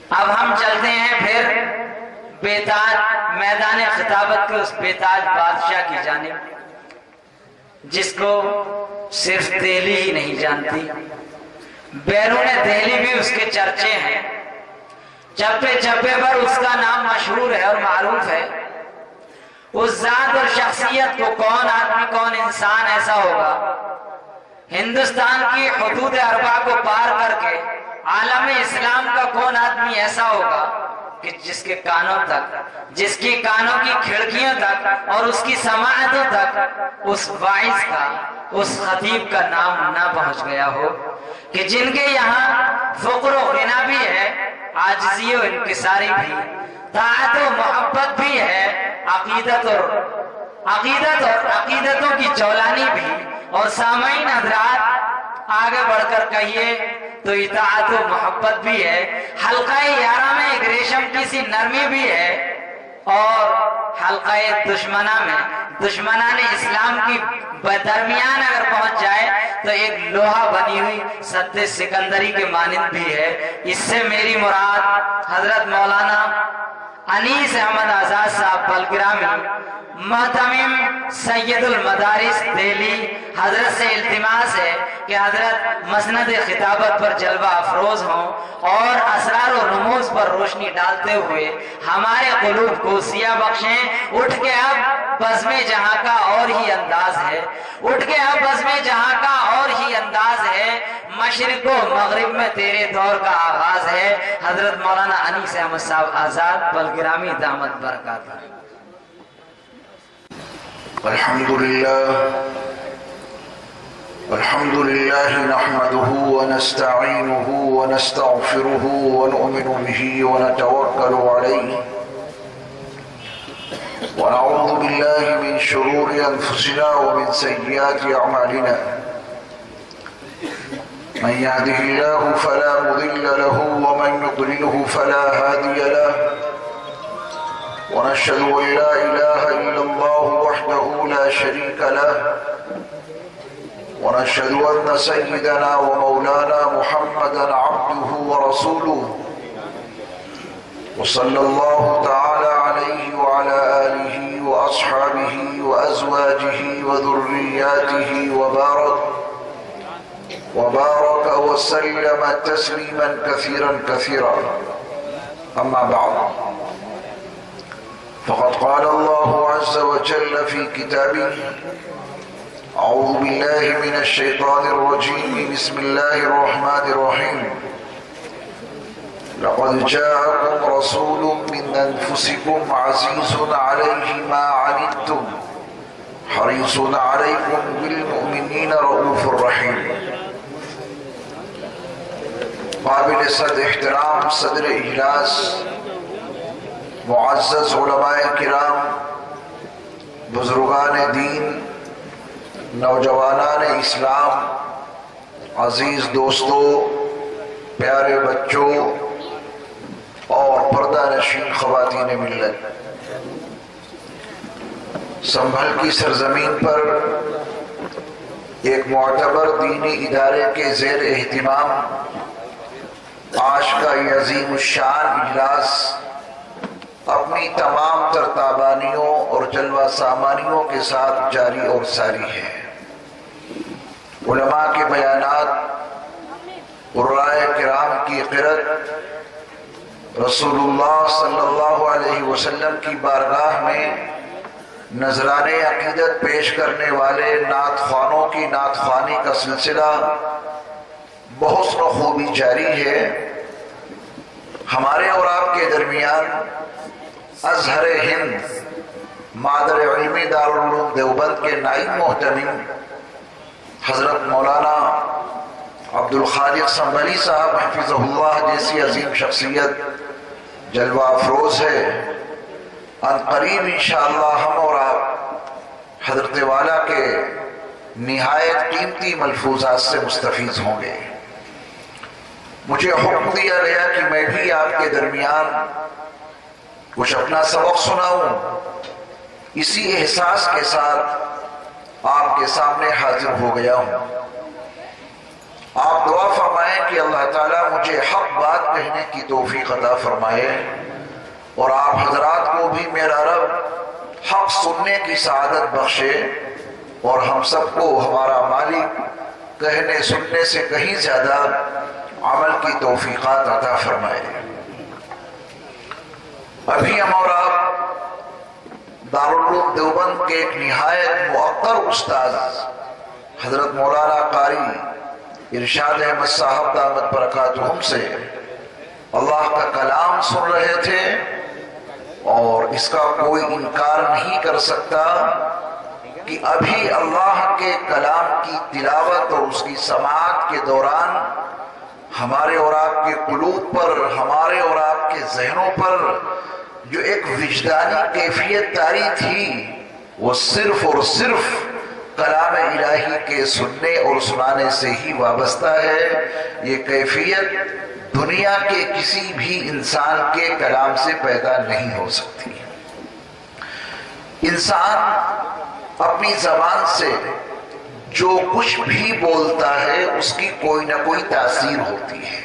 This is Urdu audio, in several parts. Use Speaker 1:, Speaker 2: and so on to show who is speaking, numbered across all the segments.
Speaker 1: اب ہم چلتے ہیں پھر بیتاج میدان خطابت کے اس بیتاج بادشاہ کی جانب، جس کو صرف دہلی ہی نہیں جانتی، بیرون دہلی بھی اس کے چرچے ہیں، چپے چپے پر اس کا نام مشہور ہے اور معروف ہے۔ اس ذات اور شخصیت کو کون آدمی کون انسان ایسا ہوگا ہندوستان کی حدود اربع کو پار کر کے عالم اسلام کا کون آدمی ایسا ہوگا کہ جس کے کانوں تک، جس کی کانوں کی کھڑکیوں تک اور اس کی سماعتوں تک اس واعظ کا، اس خطیب کا نام نہ پہنچ گیا ہو، کہ جن کے یہاں فقر و غنا بھی ہے، عاجزی و انکساری بھی، طاعت و محبت بھی ہے، عقیدت اور عقیدتوں کی چولانی بھی، اور سامعین حضرات آگے بڑھ کر کہیے تو اطاعت و محبت بھی ہے، حلقہ یارہ میں ایک ریشم کی سی نرمی بھی ہے، اور حلقہ دشمنہ میں دشمنان اسلام کی درمیان اگر پہنچ جائے تو ایک لوہا بنی ہوئی سد سکندری کے مانند بھی ہے۔ اس سے میری مراد حضرت مولانا انیس احمد آزاد صاحب بلگرامی محتمم سید المدارس دہلی، حضرت سے التماس ہے کہ حضرت مسند خطابت پر جلوہ افروز ہوں اور اسرار و رموز پر روشنی ڈالتے ہوئے ہمارے قلوب کو سیاہ بخشیں۔ اٹھ کے اب بزم جہاں کا اور ہی انداز ہے، اٹھ کے اب بزم جہاں کا اور ہی انداز ہے، مشرق و مغرب میں تیرے دور کا آغاز ہے۔ حضرت مولانا انیس احمد صاحب آزاد بلگرامی دامت برکاتہ۔
Speaker 2: الحمد لله نحمده ونستعينه ونستغفره ونؤمن به ونتوكل عليه ونعوذ بالله من شرور أنفسنا ومن سيئات أعمالنا، من يهده الله فلا مضل له ومن يضلله فلا هادي له، ونشهد أن لا إله إلا الله وحده لا شريك له، ونشهد أن سيدنا ومولانا محمدا عبده ورسوله، وصلى الله تعالى عليه وعلى آله وأصحابه وأزواجه وذرياته وبارك وسلم تسليما كثيرا كثيرا. أما بعد، فقد قال الله عز وجل في كتابه: أعوذ بالله من الشيطان الرجيم، بسم الله الرحمن الرحيم. لقد جاءكم رسول من أنفسكم عزيز عليه ما عنتم حريص عليكم بالمؤمنين رؤوف رحيم. قابل صد احترام صدر اجلاس، معزز علماء کرام، بزرگان دین، نوجوانان اسلام، عزیز دوستوں، پیارے بچوں اور پردہ نشین خواتین ملت، سنبھل کی سرزمین پر ایک معتبر دینی ادارے کے زیر اہتمام آج کا یہ عظیم الشان اجلاس اپنی تمام ترتابانیوں اور جلوہ سامانیوں کے ساتھ جاری اور ساری ہے۔ علماء کے بیانات، قرائے کرام کی قرأت، رسول اللہ صلی اللہ علیہ وسلم کی بارگاہ میں نذران عقیدت پیش کرنے والے نعت خوانوں کی نعت خوانی کا سلسلہ بحسن و خوبی جاری ہے۔ ہمارے اور آپ کے درمیان ازہر ہند مادر علمی دارالعلوم دیوبند کے نائب محتمم حضرت مولانا عبدالخالق سنبھلی صاحب حفظہ اللہ جیسی عظیم شخصیت جلوہ افروز ہے۔ ان قریب انشاءاللہ ہم اور آپ حضرت والا کے نہایت قیمتی ملفوظات سے مستفیض ہوں گے۔ مجھے حکم دیا گیا کہ میں بھی آپ کے درمیان کچھ اپنا سبق سناؤں، اسی احساس کے ساتھ آپ کے سامنے حاضر ہو گیا ہوں۔ آپ دعا فرمائیں فرمائیں کہ اللہ تعالیٰ مجھے حق بات کہنے کی توفیق عطا فرمائے، اور آپ حضرات کو بھی میرا رب حق سننے کی سعادت بخشے، اور ہم سب کو ہمارا مالک کہنے سننے سے کہیں زیادہ عمل کی توفیقات عطا فرمائے۔ ابھی ہم اور آپ دارالعلوم دیوبند کے ایک نہایت مؤثر استاد حضرت مولانا قاری ارشاد احمد صاحب دامت برکاتہم سے اللہ کا کلام سن رہے تھے، اور اس کا کوئی انکار نہیں کر سکتا کہ ابھی اللہ کے کلام کی تلاوت اور اس کی سماعت کے دوران ہمارے اور آپ کے قلوب پر، ہمارے اور آپ کے ذہنوں پر جو ایک وجدانی کیفیت طاری تھی، وہ صرف اور صرف کلام الہی کے سننے اور سنانے سے ہی وابستہ ہے۔ یہ کیفیت دنیا کے کسی بھی انسان کے کلام سے پیدا نہیں ہو سکتی۔ انسان اپنی زبان سے جو کچھ بھی بولتا ہے اس کی کوئی نہ کوئی تاثیر ہوتی ہے۔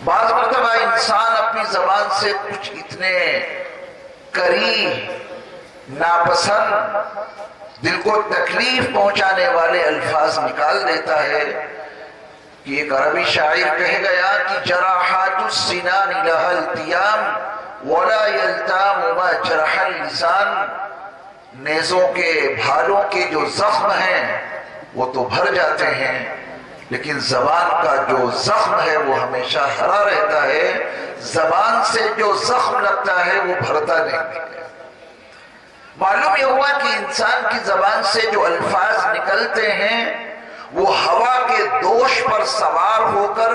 Speaker 2: بعض مرتبہ انسان اپنی زبان سے کچھ اتنے کری، ناپسند، دل کو تکلیف پہنچانے والے الفاظ نکال دیتا ہے کہ ایک عربی شاعر کہہ گیا کہ جراحات السنان لها التیام ولا یلتام ما جرح اللسان، نیزوں کے بھالوں کے جو زخم ہیں وہ تو بھر جاتے ہیں، لیکن زبان کا جو زخم ہے وہ ہمیشہ ہرا رہتا ہے۔ زبان سے جو زخم لگتا ہے وہ بھرتا نہیں ہے۔ معلوم یہ ہوا کہ انسان کی زبان سے جو الفاظ نکلتے ہیں وہ ہوا کے دوش پر سوار ہو کر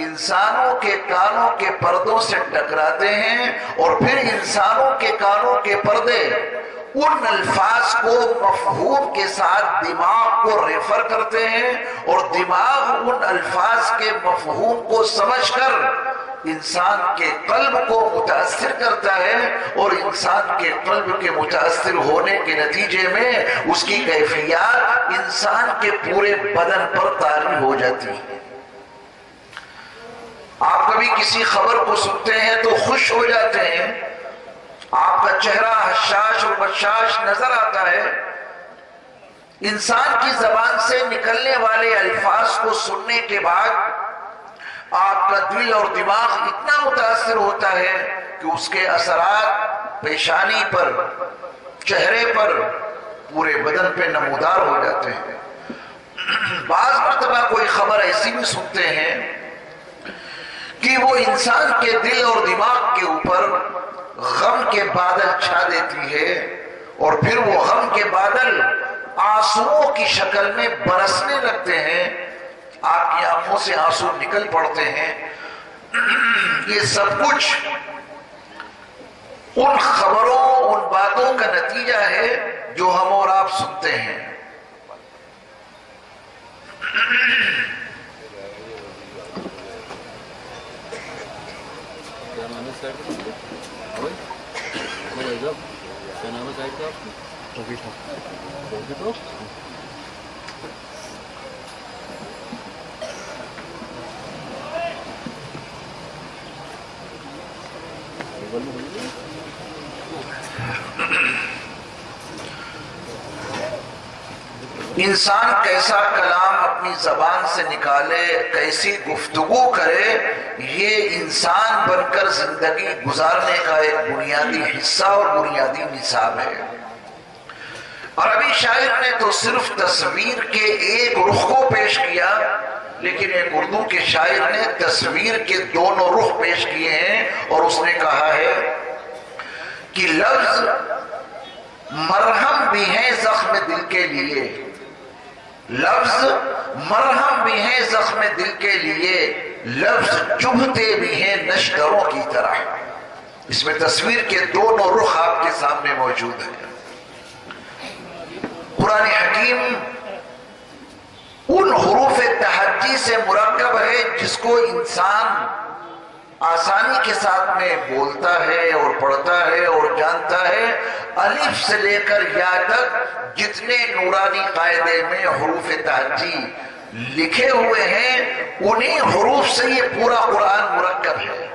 Speaker 2: انسانوں کے کانوں کے پردوں سے ٹکراتے ہیں، اور پھر انسانوں کے کانوں کے پردے ان الفاظ کو مفہوم کے ساتھ دماغ کو ریفر کرتے ہیں، اور دماغ ان الفاظ کے مفہوم کو سمجھ کر انسان کے قلب کو متاثر کرتا ہے، اور انسان کے قلب کے متاثر ہونے کے نتیجے میں اس کی کیفیات انسان کے پورے بدن پر طاری ہو جاتی ہے۔ آپ کبھی کسی خبر کو سنتے ہیں تو خوش ہو جاتے ہیں، آپ کا چہرہ حشاش اور بشاش نظر آتا ہے۔ انسان کی زبان سے نکلنے والے الفاظ کو سننے کے بعد آپ کا دل اور دماغ اتنا متاثر ہوتا ہے کہ اس کے اثرات پیشانی پر، چہرے پر، پورے بدن پہ نمودار ہو جاتے ہیں۔ بعض مرتبہ کوئی خبر ایسی بھی سنتے ہیں کہ وہ انسان کے دل اور دماغ کے اوپر غم کے بادل چھا دیتی ہے، اور پھر وہ غم کے بادل آنسوؤں کی شکل میں برسنے لگتے ہیں، آپ کی آنکھوں سے آنسو نکل پڑتے ہیں۔ یہ سب کچھ ان خبروں، ان باتوں کا نتیجہ ہے جو ہم اور آپ سنتے ہیں۔ انسان کیسا کلام اپنی زبان سے نکالے، کیسی گفتگو کرے، یہ انسان بن کر زندگی گزارنے کا ایک بنیادی حصہ اور بنیادی نصاب ہے۔ عربی شاعر نے تو صرف تصویر کے ایک رخ کو پیش کیا، لیکن ایک اردو کے شاعر نے تصویر کے دونوں رخ پیش کیے ہیں، اور اس نے کہا ہے کہ لفظ مرہم بھی ہیں زخم دل کے لیے، لفظ مرہم بھی ہیں زخم دل کے لیے، لفظ چبھتے بھی ہیں نشتروں کی طرح۔ اس میں تصویر کے دونوں رخ آپ کے سامنے موجود ہیں۔ قرآن حکیم ان حروف تہجی سے مرکب ہے جس کو انسان آسانی کے ساتھ میں بولتا ہے اور پڑھتا ہے اور جانتا ہے۔ الف سے لے کر یا تک جتنے نورانی قاعدے میں حروف تہجی لکھے ہوئے ہیں انہیں حروف سے یہ پورا قرآن مرکب ہے،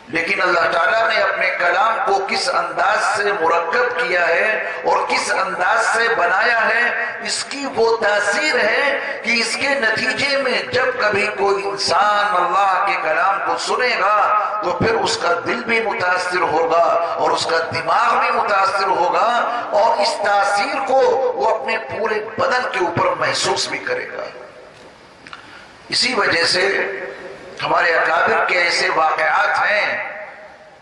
Speaker 2: لیکن اللہ تعالیٰ نے اپنے کلام کو کس انداز سے مرکب کیا ہے اور کس انداز سے بنایا ہے، اس کی وہ تاثیر ہے کہ اس کے نتیجے میں جب کبھی کوئی انسان اللہ کے کلام کو سنے گا تو پھر اس کا دل بھی متاثر ہوگا اور اس کا دماغ بھی متاثر ہوگا، اور اس تاثیر کو وہ اپنے پورے بدن کے اوپر محسوس بھی کرے گا۔ اسی وجہ سے ہمارے اکابر کے ایسے واقعات ہیں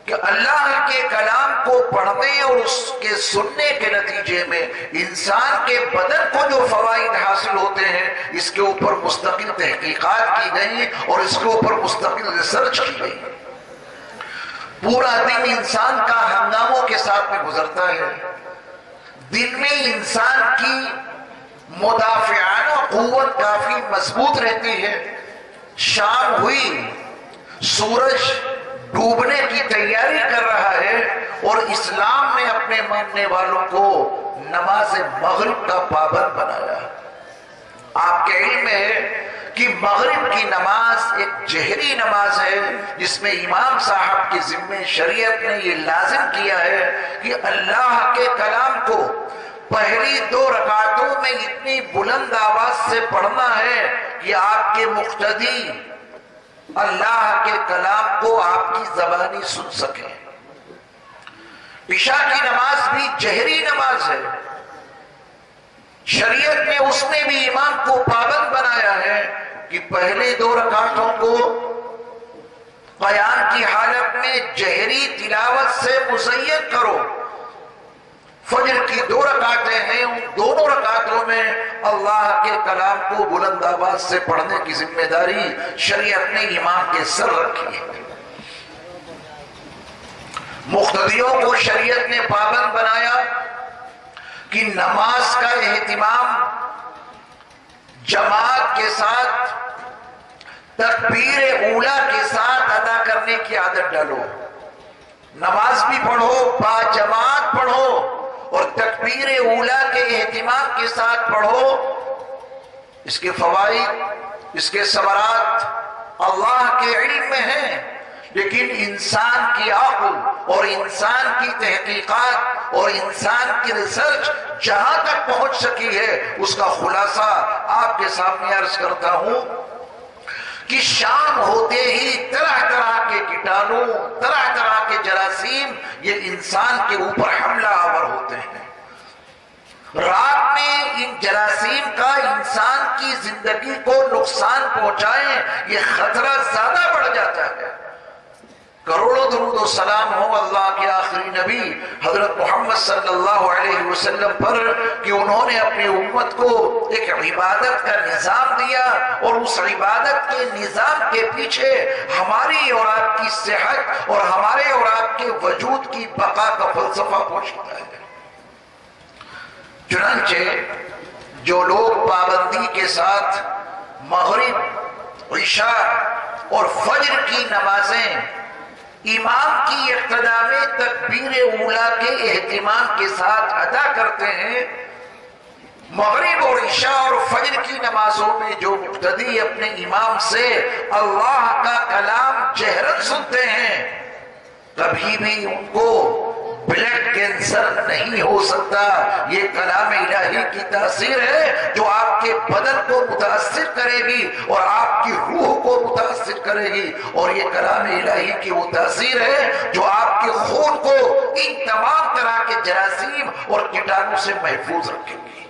Speaker 2: کہ اللہ کے کلام کو پڑھنے اور اس کے سننے کے نتیجے میں انسان کے بدن کو جو فوائد حاصل ہوتے ہیں اس کے اوپر مستقل تحقیقات کی گئی اور اس کے اوپر مستقل ریسرچ کی گئی۔ پورا دن انسان کا ہنگاموں کے ساتھ میں گزرتا ہے، دن میں انسان کی مدافعانہ قوت کافی مضبوط رہتی ہے، شام ہوئی، سورج ڈوبنے کی تیاری کر رہا ہے اور اسلام نے اپنے ماننے والوں کو نماز مغرب کا پابند بنایا۔ آپ کے علم میں ہے کہ مغرب کی نماز ایک جہری نماز ہے جس میں امام صاحب کے ذمہ شریعت نے یہ لازم کیا ہے کہ اللہ کے کلام کو پہلی 2 رکعتوں میں اتنی بلند آواز سے پڑھنا ہے کہ آپ کے مقتدی اللہ کے کلام کو آپ کی زبانی سن سکیں۔ عشاء کی نماز بھی جہری نماز ہے، شریعت نے اس میں بھی امام کو پابند بنایا ہے کہ پہلے 2 رکعتوں کو قیام کی حالت میں جہری تلاوت سے مزین کرو۔ فجر کی 2 رکعتیں ہیں، ان دونوں رکعتوں میں اللہ کے کلام کو بلند آواز سے پڑھنے کی ذمہ داری شریعت نے امام کے سر رکھی ہے۔ مقتدیوں کو شریعت نے پابند بنایا کہ نماز کا اہتمام جماعت کے ساتھ تکبیر اولیٰ کے ساتھ ادا کرنے کی عادت ڈالو۔ نماز بھی پڑھو، با جماعت پڑھو اور تکبیر اولیٰ کے اہتمام کے ساتھ پڑھو۔ اس کے فوائد، اس کے ثمرات اللہ کے علم میں ہیں، لیکن انسان کی عقل اور انسان کی تحقیقات اور انسان کی ریسرچ جہاں تک پہنچ سکی ہے اس کا خلاصہ آپ کے سامنے عرض کرتا ہوں کہ شام ہوتے ہی طرح طرح کے کیٹانو، طرح طرح کے جراثیم یہ انسان کے اوپر حملہ آور ہوتے ہیں۔ رات میں ان جراثیم کا انسان کی زندگی کو نقصان پہنچائیں یہ خطرہ زیادہ بڑھ جاتا ہے۔ کروڑوں درود و سلام ہو اللہ کے آخری نبی حضرت محمد صلی اللہ علیہ وسلم پر کہ انہوں نے اپنی امت کو ایک عبادت کا نظام دیا اور اس عبادت کے نظام کے پیچھے ہماری اور آپ کی صحت اور ہمارے اور آپ کے وجود کی بقا کا فلسفہ پوشیدہ ہے۔ چنانچہ جو لوگ پابندی کے ساتھ مغرب، عشاء اور فجر کی نمازیں امام کی اقتداء میں تکبیر اولیٰ کے اہتمام کے ساتھ ادا کرتے ہیں، مغرب اور عشاء اور فجر کی نمازوں میں جو مقتدی اپنے امام سے اللہ کا کلام جہرن سنتے ہیں کبھی بھی ان کو بلڈ کینسر نہیں ہو سکتا۔ یہ کلام الہی کی تاثیر ہے جو آپ کے بدن کو متاثر کرے گی اور آپ کی روح کو متاثر کرے گی، اور یہ کلام الہی کی وہ تاثیر ہے جو آپ کے خون کو ان تمام طرح کے جراثیم اور کیٹانوں سے محفوظ رکھے گی۔